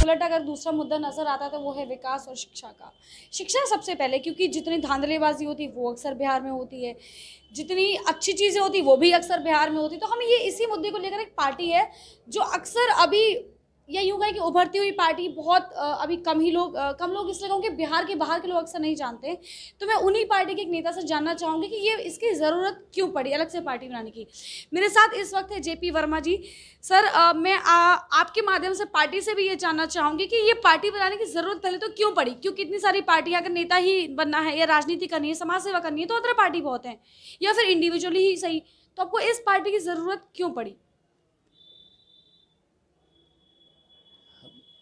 उलट अगर दूसरा मुद्दा नज़र आता है तो वो है विकास और शिक्षा का। शिक्षा सबसे पहले, क्योंकि जितनी धांधलेबाजी होती है वो अक्सर बिहार में होती है, जितनी अच्छी चीज़ें होती वो भी अक्सर बिहार में होती। तो हम ये इसी मुद्दे को लेकर, एक पार्टी है जो अक्सर अभी, या यूँ कहें कि उभरती हुई पार्टी, बहुत अभी कम लोग इसलिए कहूँ कि बिहार के बाहर के लोग अक्सर नहीं जानते। तो मैं उन्हीं पार्टी के एक नेता से जानना चाहूँगी कि ये इसकी ज़रूरत क्यों पड़ी अलग से पार्टी बनाने की। मेरे साथ इस वक्त है जेपी वर्मा जी। सर, मैं आपके माध्यम से पार्टी से भी ये जानना चाहूँगी कि ये पार्टी बनाने की ज़रूरत पहले तो क्यों पड़ी, क्योंकि इतनी सारी पार्टियाँ, अगर नेता ही बनना है या राजनीति करनी है, समाज सेवा करनी है, तो अदर पार्टी बहुत हैं, या फिर इंडिविजुअली ही सही, तो आपको इस पार्टी की ज़रूरत क्यों पड़ी?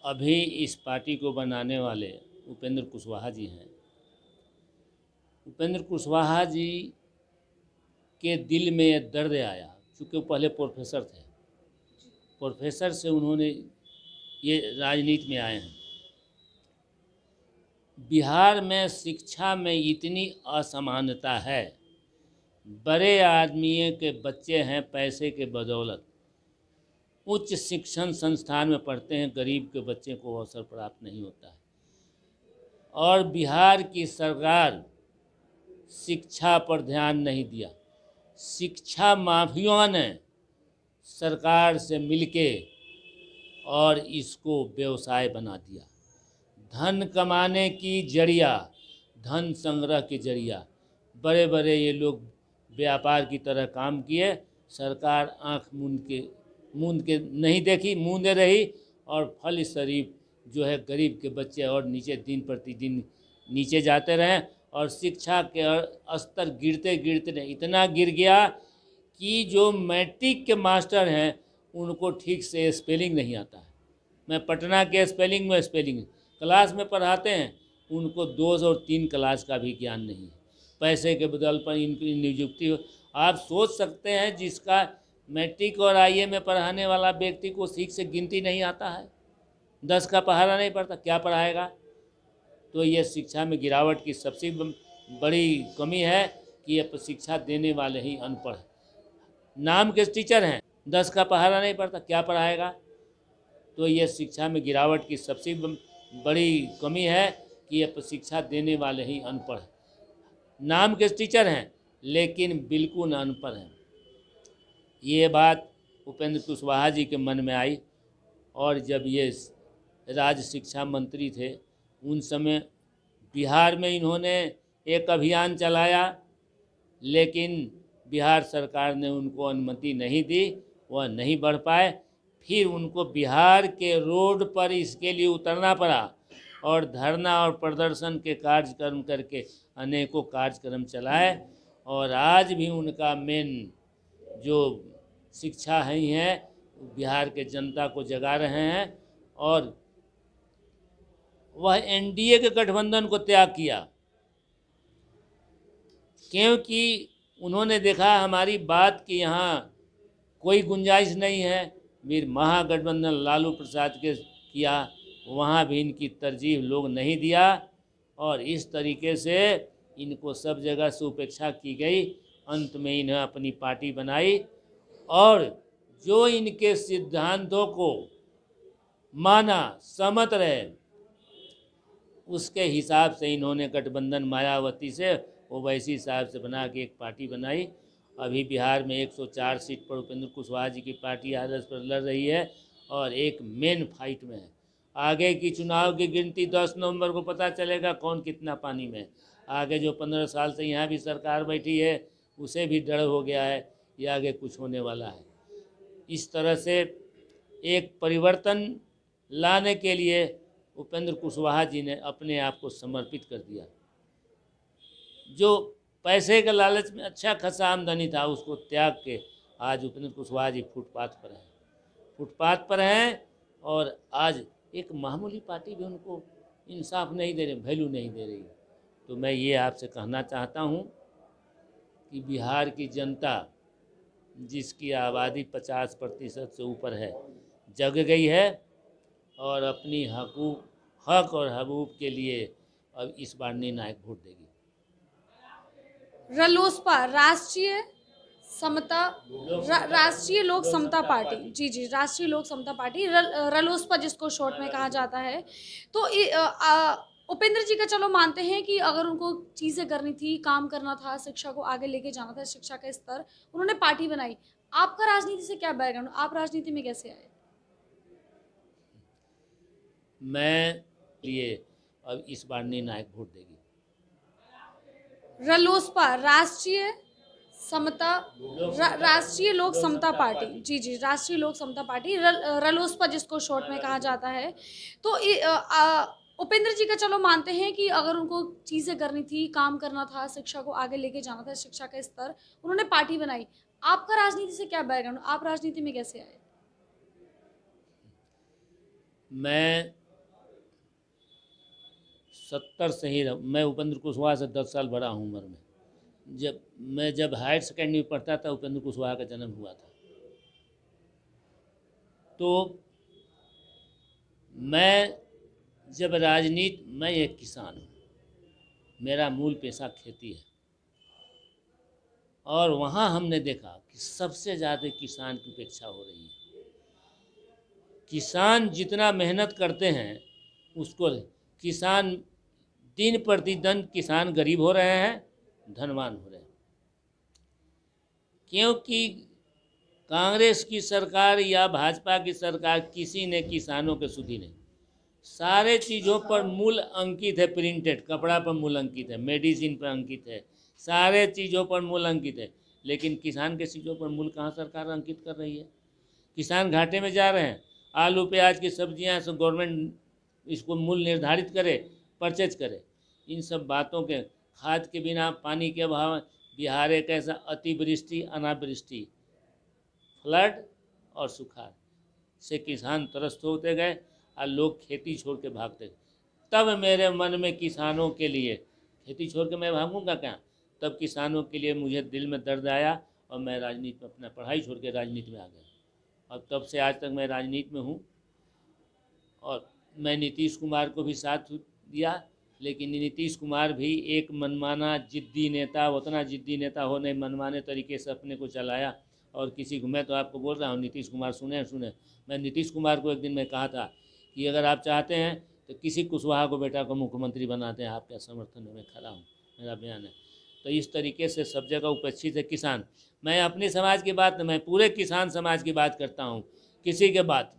अभी इस पार्टी को बनाने वाले उपेंद्र कुशवाहा जी हैं। उपेंद्र कुशवाहा जी के दिल में ये दर्द आया, चूँकि वो पहले प्रोफेसर थे। प्रोफेसर से उन्होंने ये राजनीति में आए हैं। बिहार में शिक्षा में इतनी असमानता है, बड़े आदमियों के बच्चे हैं पैसे के बदौलत उच्च शिक्षण संस्थान में पढ़ते हैं, गरीब के बच्चे को अवसर प्राप्त नहीं होता है। और बिहार की सरकार शिक्षा पर ध्यान नहीं दिया। शिक्षा माफियाओं ने सरकार से मिलके और इसको व्यवसाय बना दिया। धन कमाने की जरिया, धन संग्रह की जरिया बड़े बड़े ये लोग व्यापार की तरह काम किए। सरकार आंख मूंद के नहीं देखी, मूंदे रही, और फल शरीफ जो है गरीब के बच्चे और नीचे दिन प्रतिदिन नीचे जाते रहे। और शिक्षा के स्तर गिरते गिरते इतना गिर गया कि जो मैट्रिक के मास्टर हैं उनको ठीक से स्पेलिंग नहीं आता है। मैं पटना के स्पेलिंग क्लास में पढ़ाते हैं, उनको 2 और 3 क्लास का भी ज्ञान नहीं है। पैसे के बदल पर इनकी नियुक्ति हो। आप सोच सकते हैं, जिसका मैट्रिक और आईए में पढ़ाने वाला व्यक्ति को ठीक से गिनती नहीं आता है, 10 का पहाड़ा नहीं पड़ता, क्या पढ़ाएगा। तो ये शिक्षा में गिरावट की सबसे बड़ी कमी है कि ये शिक्षा देने वाले ही अनपढ़ हैं। नाम के टीचर हैं, 10 का पहाड़ा नहीं पड़ता, क्या पढ़ाएगा। तो ये शिक्षा में गिरावट की सबसे बड़ी कमी है कि ये शिक्षा देने वाले ही अनपढ़ हैं। नाम के टीचर हैं लेकिन बिल्कुल अनपढ़ हैं। ये बात उपेंद्र कुशवाहा जी के मन में आई, और जब ये राज्य शिक्षा मंत्री थे उन समय बिहार में इन्होंने एक अभियान चलाया, लेकिन बिहार सरकार ने उनको अनुमति नहीं दी, वह नहीं बढ़ पाए। फिर उनको बिहार के रोड पर इसके लिए उतरना पड़ा और धरना और प्रदर्शन के कार्यक्रम करके अनेकों कार्यक्रम चलाए। और आज भी उनका मेन जो शिक्षा है बिहार के जनता को जगा रहे हैं। और वह एनडीए के गठबंधन को त्याग किया, क्योंकि उन्होंने देखा हमारी बात की यहाँ कोई गुंजाइश नहीं है। फिर महागठबंधन लालू प्रसाद के किया, वहाँ भी इनकी तरजीह लोग नहीं दिया, और इस तरीके से इनको सब जगह से उपेक्षा की गई। अंत में इन्हें अपनी पार्टी बनाई, और जो इनके सिद्धांतों को माना, सहमत रहे, उसके हिसाब से इन्होंने गठबंधन मायावती से ओवैसी साहब से बना के एक पार्टी बनाई। अभी बिहार में 104 सीट पर उपेंद्र कुशवाहा जी की पार्टी आदर्श पर लड़ रही है और एक मेन फाइट में है। आगे की चुनाव की गिनती 10 नवंबर को पता चलेगा कौन कितना पानी में है। आगे जो 15 साल से यहाँ भी सरकार बैठी है उसे भी डर हो गया है कि आगे कुछ होने वाला है। इस तरह से एक परिवर्तन लाने के लिए उपेंद्र कुशवाहा जी ने अपने आप को समर्पित कर दिया। जो पैसे के लालच में अच्छा खासा आमदनी था उसको त्याग के आज उपेंद्र कुशवाहा जी फुटपाथ पर हैं और आज एक मामूली पार्टी भी उनको इंसाफ नहीं दे रही, वैल्यू नहीं दे रही। तो मैं ये आपसे कहना चाहता हूँ कि बिहार की जनता जिसकी आबादी 50% से ऊपर है जग गई है और अपनी हक और हकूक़ के लिए अब इस बार निर्णायक वोट देगी। रालोसपा, राष्ट्रीय समता राष्ट्रीय लोक समता पार्टी, जी जी, राष्ट्रीय लोक समता पार्टी, रलोसपा जिसको शॉर्ट में कहा जाता है। तो उपेंद्र जी का चलो मानते हैं कि अगर उनको चीज़ें करनी थी, काम करना था, शिक्षा को आगे लेके जाना था, शिक्षा का स्तर, उन्होंने पार्टी बनाई। आपका राजनीति से क्या बैकग्राउंड, आप राजनीति में कैसे आए? मैं लिए अब इस बार निर्णायक वोट देगी रलोसपा, राष्ट्रीय लोक समता पार्टी, जी जी, राष्ट्रीय लोक समता पार्टी, रलोसपा जिसको शॉर्ट में कहा जाता है। तो उपेंद्र जी का चलो मानते हैं कि अगर उनको चीज़ें करनी थी, काम करना था, शिक्षा को आगे लेके जाना था, शिक्षा का स्तर, उन्होंने पार्टी बनाई। आपका राजनीति से क्या बैकग्राउंड, आप राजनीति में कैसे आए? मैं 70 से ही मैं उपेंद्र कुशवाहा से 10 साल बड़ा हूँ उम्र में। जब हायर सेकेंडरी में पढ़ता था उपेंद्र कुशवाहा का जन्म हुआ था। तो मैं एक किसान हूँ, मेरा मूल पेशा खेती है, और वहाँ हमने देखा कि सबसे ज़्यादा किसान की उपेक्षा हो रही है। किसान जितना मेहनत करते हैं उसको किसान दिन प्रतिदिन किसान गरीब हो रहे हैं, धनवान हो रहे हैं, क्योंकि कांग्रेस की सरकार या भाजपा की सरकार किसी ने किसानों के सुधी नहीं। सारे चीज़ों पर मूल अंकित है, प्रिंटेड कपड़ा पर मूल अंकित है, मेडिसिन पर अंकित है, सारे चीज़ों पर मूल अंकित है, लेकिन किसान के चीज़ों पर मूल कहाँ सरकार अंकित कर रही है? किसान घाटे में जा रहे हैं। आलू प्याज की सब्जियां से गवर्नमेंट इसको मूल निर्धारित करे, परचेज करे। इन सब बातों के, खाद के बिना, पानी के अभाव, बिहार एक ऐसा अतिवृष्टि, अनावृष्टि, फ्लड और सुखाड़ से किसान त्रस्त होते गए और लोग खेती छोड़ के भागते गए। तब मेरे मन में किसानों के लिए, खेती छोड़ के मैं भागूंगा क्या, तब किसानों के लिए मुझे दिल में दर्द आया और मैं राजनीति में, अपना पढ़ाई छोड़ के राजनीति में आ गया। और तब से आज तक मैं राजनीति में हूँ। और मैं नीतीश कुमार को भी साथ दिया, लेकिन नीतीश कुमार भी एक मनमाना जिद्दी नेता, उतना जिद्दी नेता हो नहीं, मनमाने तरीके से अपने को चलाया। और किसी को, मैं तो आपको बोल रहा हूँ, नीतीश कुमार सुने, मैं नीतीश कुमार को एक दिन मैं कहा था कि अगर आप चाहते हैं तो किसी कुशवाहा को बेटा को मुख्यमंत्री बनाते हैं, आपके समर्थन में मैं खड़ा हूँ, मेरा बयान है। तो इस तरीके से सब जगह उपेक्षित है किसान। मैं अपने समाज की बात, मैं पूरे किसान समाज की बात करता हूँ, किसी के बात,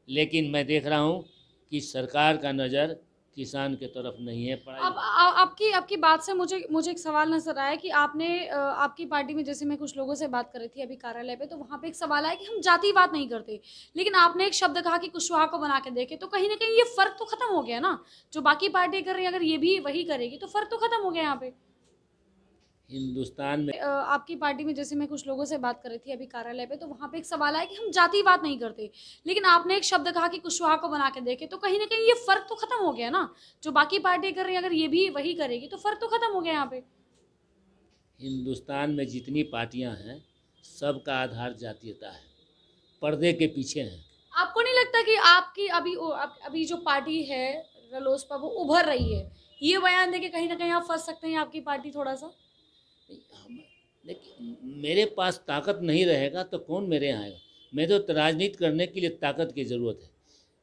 लेकिन मैं देख रहा हूँ कि सरकार का नज़र किसान के तरफ नहीं है। अब आपकी बात से मुझे एक सवाल नजर आया कि आपने आपकी पार्टी में, जैसे मैं कुछ लोगों से बात कर रही थी अभी कार्यालय पे, तो वहाँ पे एक सवाल आया कि हम जातिवाद नहीं करते, लेकिन आपने एक शब्द कहा कि कुशवाहा को बना के देखे। तो कहीं ना कहीं ये फर्क तो खत्म हो गया ना, जो बाकी पार्टी कर रही है, अगर ये भी वही करेगी तो फर्क तो खत्म हो गया यहाँ पे हिंदुस्तान में। आपकी पार्टी में, जैसे मैं कुछ लोगों से बात कर रही थी अभी कार्यालय पे, तो वहाँ पे एक सवाल आया कि हम जातिवाद नहीं करते, लेकिन आपने एक शब्द कहा कि कुशवाहा को बना के देखे। तो कहीं ना कहीं ये फर्क तो खत्म हो गया ना, जो बाकी पार्टी कर रही है, अगर ये भी वही करेगी तो फर्क तो खत्म हो गया यहाँ पे। हिंदुस्तान में जितनी पार्टियां हैं सबका आधार जातीयता है, पर्दे के पीछे है। आपको नहीं लगता कि आपकी अभी जो पार्टी है रालोसपा, वो उभर रही है, ये बयान देके कहीं ना कहीं आप फंस सकते हैं, आपकी पार्टी थोड़ा सा? लेकिन मेरे पास ताकत नहीं रहेगा तो कौन मेरे यहाँ आएगा? मैं तो राजनीति करने के लिए ताकत की ज़रूरत है।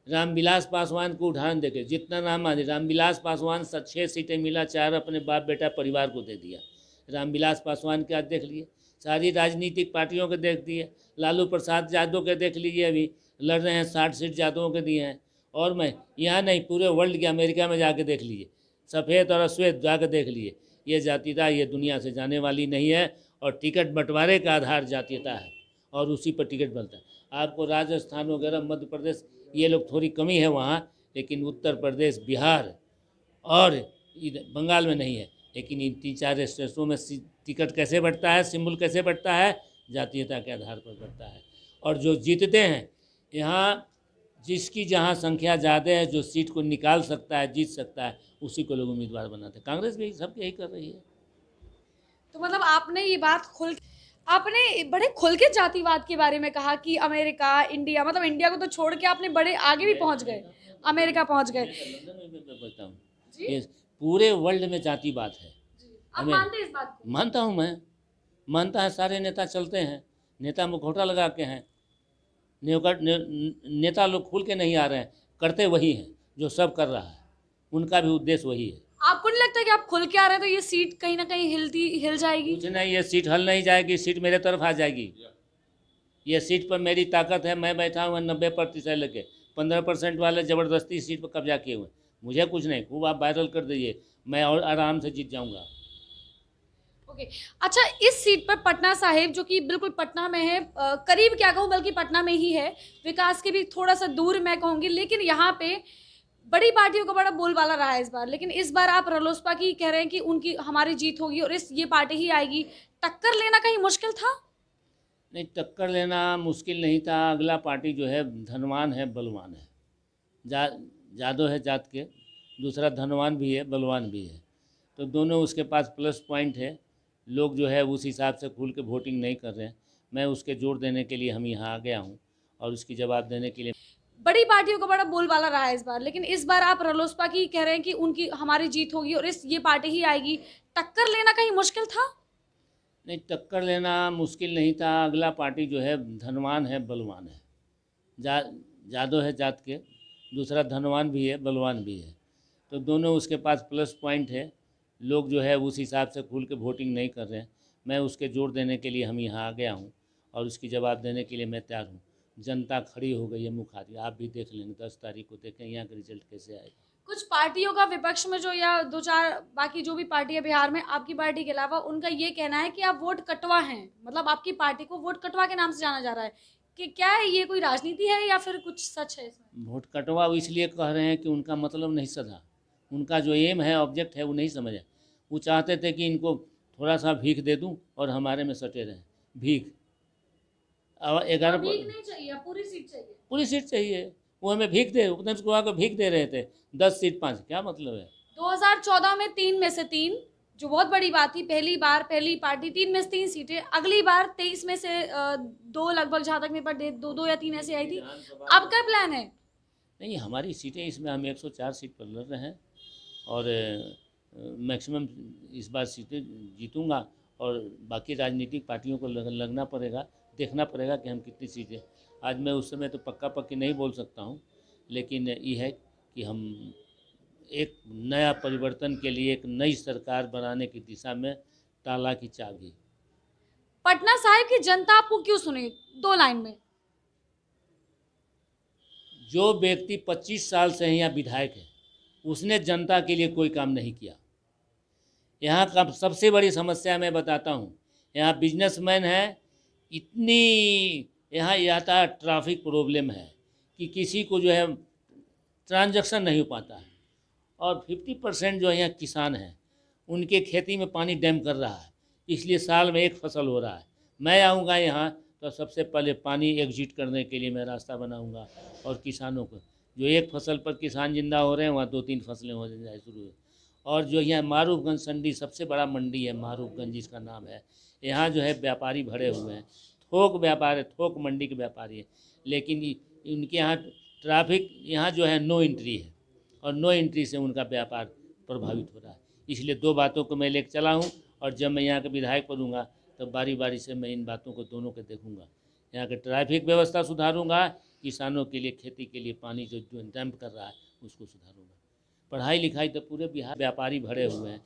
रामविलास पासवान को उदाहरण देके, जितना नाम आ, रामविलास पासवान 6 सीटें मिला, 4 अपने बाप बेटा परिवार को दे दिया। रामविलास पासवान के आज देख लिए, सारी राजनीतिक पार्टियों के देख दिए, लालू प्रसाद यादव के देख लीजिए, अभी लड़ रहे हैं, 60 सीट यादवों के दिए हैं। और मैं यहाँ नहीं, पूरे वर्ल्ड के, अमेरिका में जाके देख लीजिए, सफ़ेद और अश्वेत जाकर देख लिए। ये जातीयता ये दुनिया से जाने वाली नहीं है, और टिकट बंटवारे का आधार जातीयता है, और उसी पर टिकट बनता है। आपको राजस्थान वगैरह, मध्य प्रदेश, ये लोग थोड़ी कमी है वहाँ, लेकिन उत्तर प्रदेश, बिहार और बंगाल में नहीं है। लेकिन इन 3-4 स्टेटों में टिकट कैसे बढ़ता है, सिंबल कैसे बढ़ता है, जातीयता के आधार पर बढ़ता है। और जो जीतते हैं यहाँ, जिसकी जहाँ संख्या ज़्यादा है, जो सीट को निकाल सकता है, जीत सकता है, उसी को लोग उम्मीदवार बनाते हैं। कांग्रेस भी सब यही कर रही है। तो मतलब आपने ये बात आपने बड़े खुल के जातिवाद के बारे में कहा कि अमेरिका, इंडिया, मतलब इंडिया को तो छोड़ के आपने बड़े आगे भी पहुंच गए, अमेरिका पहुंच गए। बताता हूँ, पूरे वर्ल्ड में जातिवाद है। आप मानते हैं इस बात को? मानता हूँ मैं। मानता है सारे नेता चलते हैं, नेता मुखौटा लगा के हैं, नेता लोग खुल के नहीं आ रहे हैं, करते वही हैं जो सब कर रहा है, उनका भी उद्देश्य वही है। आपको नहीं लगता कि आप खुल के आ रहे हैं तो ये सीट कहीं ना कहीं हिल जाएगी? कुछ नहीं, ये सीट हल नहीं जाएगी, सीट मेरे तरफ आ जाएगी। ये सीट पर मेरी ताकत है, मैं बैठा हुआ 90% लेके 15% वाले ज़बरदस्ती सीट पर कब्जा किए हुए, मुझे कुछ नहीं, खूब आप वायरल कर दीजिए, मैं और आराम से जीत जाऊंगा। ओके अच्छा, इस सीट पर पटना साहिब जो कि बिल्कुल पटना में है, करीब क्या कहूँ बल्कि पटना में ही है, विकास के भी थोड़ा सा दूर मैं कहूँगी, लेकिन यहाँ पे बड़ी पार्टियों का बड़ा बोलबाला रहा है इस बार। लेकिन इस बार आप रालोसपा की कह रहे हैं कि उनकी हमारी जीत होगी और ये पार्टी ही आएगी। टक्कर लेना कहीं मुश्किल था? नहीं, टक्कर लेना मुश्किल नहीं था। अगला पार्टी जो है धनवान है, बलवान है, जादव है जात के, दूसरा धनवान भी है, बलवान भी है, तो दोनों उसके पास प्लस पॉइंट है। लोग जो है उस हिसाब से खुल के वोटिंग नहीं कर रहे हैं। मैं उसके जोर देने के लिए हम यहाँ आ गया हूँ और उसकी जवाब देने के लिए। बड़ी पार्टियों का बड़ा बोलबाला रहा है इस बार। लेकिन इस बार आप रालोसपा की कह रहे हैं कि उनकी हमारी जीत होगी और ये पार्टी ही आएगी। टक्कर लेना कहीं मुश्किल था? नहीं, टक्कर लेना मुश्किल नहीं था। अगला पार्टी जो है धनवान है, बलवान है, जादव है जात के, दूसरा धनवान भी है, बलवान भी है, तो दोनों उसके पास प्लस पॉइंट है। लोग जो है उस हिसाब से खुल के वोटिंग नहीं कर रहे हैं। मैं उसके जोर देने के लिए हम यहाँ आ गया हूँ और उसकी जवाब देने के लिए मैं तैयार हूँ। जनता खड़ी हो गई है मुखारी, आप भी देख लेंगे, 10 तारीख को देखें यहाँ का रिजल्ट कैसे आएगा। कुछ पार्टियों का विपक्ष में जो या 2-4 बाकी जो भी पार्टी है बिहार में आपकी पार्टी के अलावा, उनका ये कहना है कि आप वोट कटवा हैं, मतलब आपकी पार्टी को वोट कटवा के नाम से जाना जा रहा है, कि क्या है ये कोई राजनीति है या फिर कुछ सच है इसमें? वोट कटवा इसलिए कह रहे हैं कि उनका मतलब नहीं सधा, उनका जो एम है, ऑब्जेक्ट है, वो नहीं समझा। वो चाहते थे कि इनको थोड़ा सा भीख दे दूं और हमारे में सटे रहें। भीख, अब 11 नहीं चाहिए, पूरी सीट चाहिए। पूरी सीट चाहिए, वो हमें भीख दे, उपनेश कुमार को भीख दे रहे थे, 10 सीट 5, क्या मतलब है? 2014 में 3 में से 3, जो बहुत बड़ी बात थी, पहली पार्टी 3 में से 3 सीटें। अगली बार 23 में से 2 लगभग, जहाँ तक मेरे पास 2 या 3 ऐसे आई थी। अब क्या प्लान है? नहीं, हमारी सीटें इसमें हम 104 सीट पर लड़ रहे हैं और मैक्सिमम इस बार सीटें जीतूंगा और बाकी राजनीतिक पार्टियों को लगना पड़ेगा, देखना पड़ेगा कि हम कितनी सीटें। आज मैं उस समय तो पक्का पक्की नहीं बोल सकता हूँ, लेकिन ये है कि हम एक नया परिवर्तन के लिए एक नई सरकार बनाने की दिशा में ताला की चाबी। पटना साहिब की जनता आपको क्यों सुने? 2 लाइन में। जो व्यक्ति 25 साल से यहाँ विधायक है, उसने जनता के लिए कोई काम नहीं किया। यहाँ का सबसे बड़ी समस्या मैं बताता हूँ, यहाँ बिजनेसमैन है, इतनी यहाँ यातायात ट्रैफिक प्रॉब्लम है कि किसी को जो है ट्रांजैक्शन नहीं हो पाता है। और 50% जो यहाँ किसान हैं, उनके खेती में पानी डैम कर रहा है, इसलिए साल में एक फसल हो रहा है। मैं आऊँगा यहाँ तो सबसे पहले पानी एग्जिट करने के लिए मैं रास्ता बनाऊँगा और किसानों को, जो एक फसल पर किसान जिंदा हो रहे हैं, वहाँ 2-3 फसलें हो जाए शुरू है। और जो यहाँ मारूफगंज संडी सबसे बड़ा मंडी है, मारूफगंज जिसका नाम है, यहाँ जो है व्यापारी भरे हुए हैं, थोक व्यापार है, थोक मंडी के व्यापारी है, लेकिन इनके यहाँ ट्रैफिक यहाँ जो है नो एंट्री है और नो एंट्री से उनका व्यापार प्रभावित हो रहा है। इसलिए 2 बातों को मैं लेकर चला हूँ और जब मैं यहाँ का विधायक बनूँगा तो बारी बारी से मैं इन बातों को दोनों को देखूँगा। यहाँ के ट्रैफिक व्यवस्था सुधारूँगा, किसानों के लिए खेती के लिए पानी जो डैम्प कर रहा है उसको सुधारूँगा। पढ़ाई लिखाई तो पूरे बिहार व्यापारी भरे हुए हैं,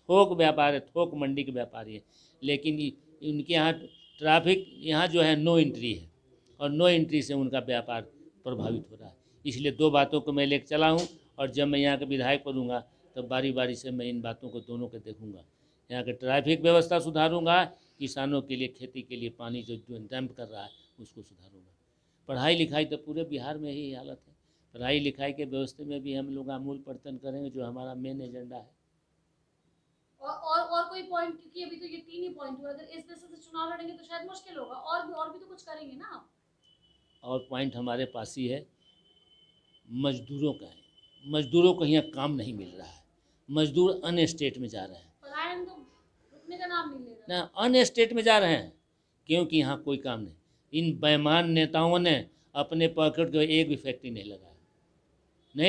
थोक व्यापार है, थोक मंडी के व्यापारी है, लेकिन इनके यहाँ ट्रैफिक यहाँ जो है नो एंट्री है और नो एंट्री से उनका व्यापार प्रभावित हो रहा है। इसलिए 2 बातों को मैं लेकर चला हूँ और जब मैं यहाँ का विधायक बनूँगा तो बारी बारी से मैं इन बातों को दोनों को देखूँगा। यहाँ के ट्रैफिक व्यवस्था सुधारूँगा, किसानों के लिए खेती के लिए पानी जो डैम्प कर रहा है उसको सुधारूँगा। पढ़ाई लिखाई तो पूरे बिहार में ही हालत है, पढ़ाई लिखाई के व्यवस्था में भी हम लोग आमूल परिवर्तन करेंगे, जो हमारा मेन एजेंडा है। और कोई पॉइंट, क्योंकि अभी तो ये 3 ही पॉइंट हुए, अगर इस वजह से चुनाव लड़ेंगे तो शायद मुश्किल होगा, और भी तो कुछ करेंगे ना। और पॉइंट हमारे पास ही है, मजदूरों का है। मजदूरों को यहाँ काम नहीं मिल रहा है, मजदूर अन्य स्टेट में जा रहे हैं, पलायन तो रुकने का नाम नहीं ले रहा ना, अन्य स्टेट में जा रहे हैं, क्योंकि यहाँ कोई काम नहीं। इन बेईमान नेताओं ने अपने पॉकेट को एक भी फैक्ट्री नहीं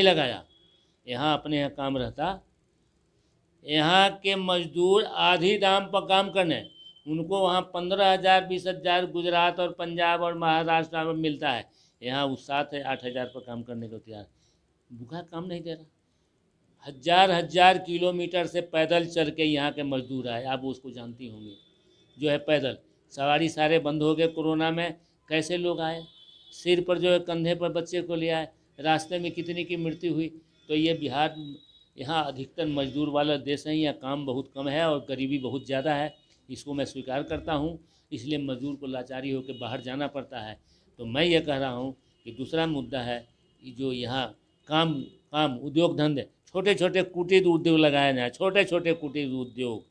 लगाया। यहाँ अपने यहाँ काम रहता, यहाँ के मजदूर आधी दाम पर काम करने, उनको वहाँ 15,000 20,000 गुजरात और पंजाब और महाराष्ट्र में मिलता है, यहाँ उस 7 8 हज़ार पर काम करने को तैयार। भूखा काम नहीं दे रहा। हजार हजार किलोमीटर से पैदल चल के यहाँ के मजदूर आए, आप उसको जानती होंगी, जो है पैदल सवारी सारे बंद हो गए कोरोना में, कैसे लोग आए, सिर पर जो है कंधे पर बच्चे को ले आए, रास्ते में कितनी की मृत्यु हुई। तो ये बिहार यहाँ अधिकतर मजदूर वाला देश है, यहाँ काम बहुत कम है और गरीबी बहुत ज़्यादा है, इसको मैं स्वीकार करता हूँ। इसलिए मजदूर को लाचारी होकर बाहर जाना पड़ता है। तो मैं ये कह रहा हूँ कि दूसरा मुद्दा है कि जो यहाँ काम उद्योग धंधे, छोटे छोटे कुटीर उद्योग लगाए जाए, छोटे छोटे कुटीर उद्योग,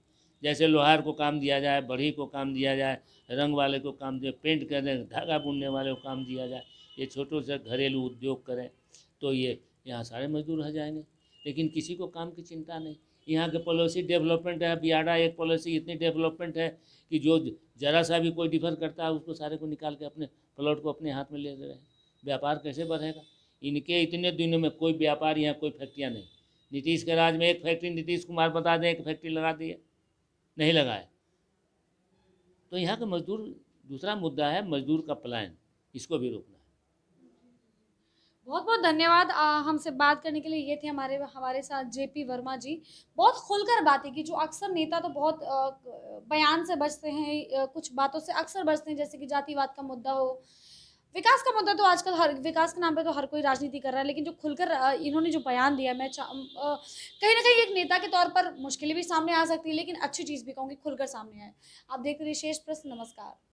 जैसे लोहार को काम दिया जाए, बढ़ई को काम दिया जाए, रंग वाले को काम दिया, पेंट करने धागा बुनने वाले को काम दिया जाए, ये छोटे से घरेलू उद्योग करें तो ये यहाँ सारे मजदूर रह जाएंगे। लेकिन किसी को काम की चिंता नहीं। यहाँ के पॉलिसी डेवलपमेंट है, बियाडा एक पॉलिसी इतनी डेवलपमेंट है कि जो ज़रा सा भी कोई डिफर करता है उसको सारे को निकाल के अपने प्लॉट को अपने हाथ में ले रहे हैं। व्यापार कैसे बढ़ेगा? इनके इतने दिनों में कोई व्यापार, यहाँ कोई फैक्ट्रियाँ नहीं। नीतीश के राज में एक फैक्ट्री नीतीश कुमार बता दें एक फैक्ट्री लगा दी है, नहीं लगाए। तो यहाँ के मजदूर, दूसरा मुद्दा है मजदूर का पलायन, इसको भी रोकना है। बहुत बहुत धन्यवाद हमसे बात करने के लिए। ये थे हमारे साथ जेपी वर्मा जी। बहुत खुलकर बातें की, जो अक्सर नेता तो बहुत बयान से बचते हैं, कुछ बातों से अक्सर बचते हैं, जैसे कि जातिवाद का मुद्दा हो, विकास का मुद्दा। तो आजकल हर विकास के नाम पे तो हर कोई राजनीति कर रहा है, लेकिन जो खुलकर इन्होंने जो बयान दिया, मैं कहीं ना कहीं एक नेता के तौर पर मुश्किलें भी सामने आ सकती है, लेकिन अच्छी चीज़ भी कहूँगी खुलकर सामने आए। आप देखते रहिए शेष प्रश्न। नमस्कार।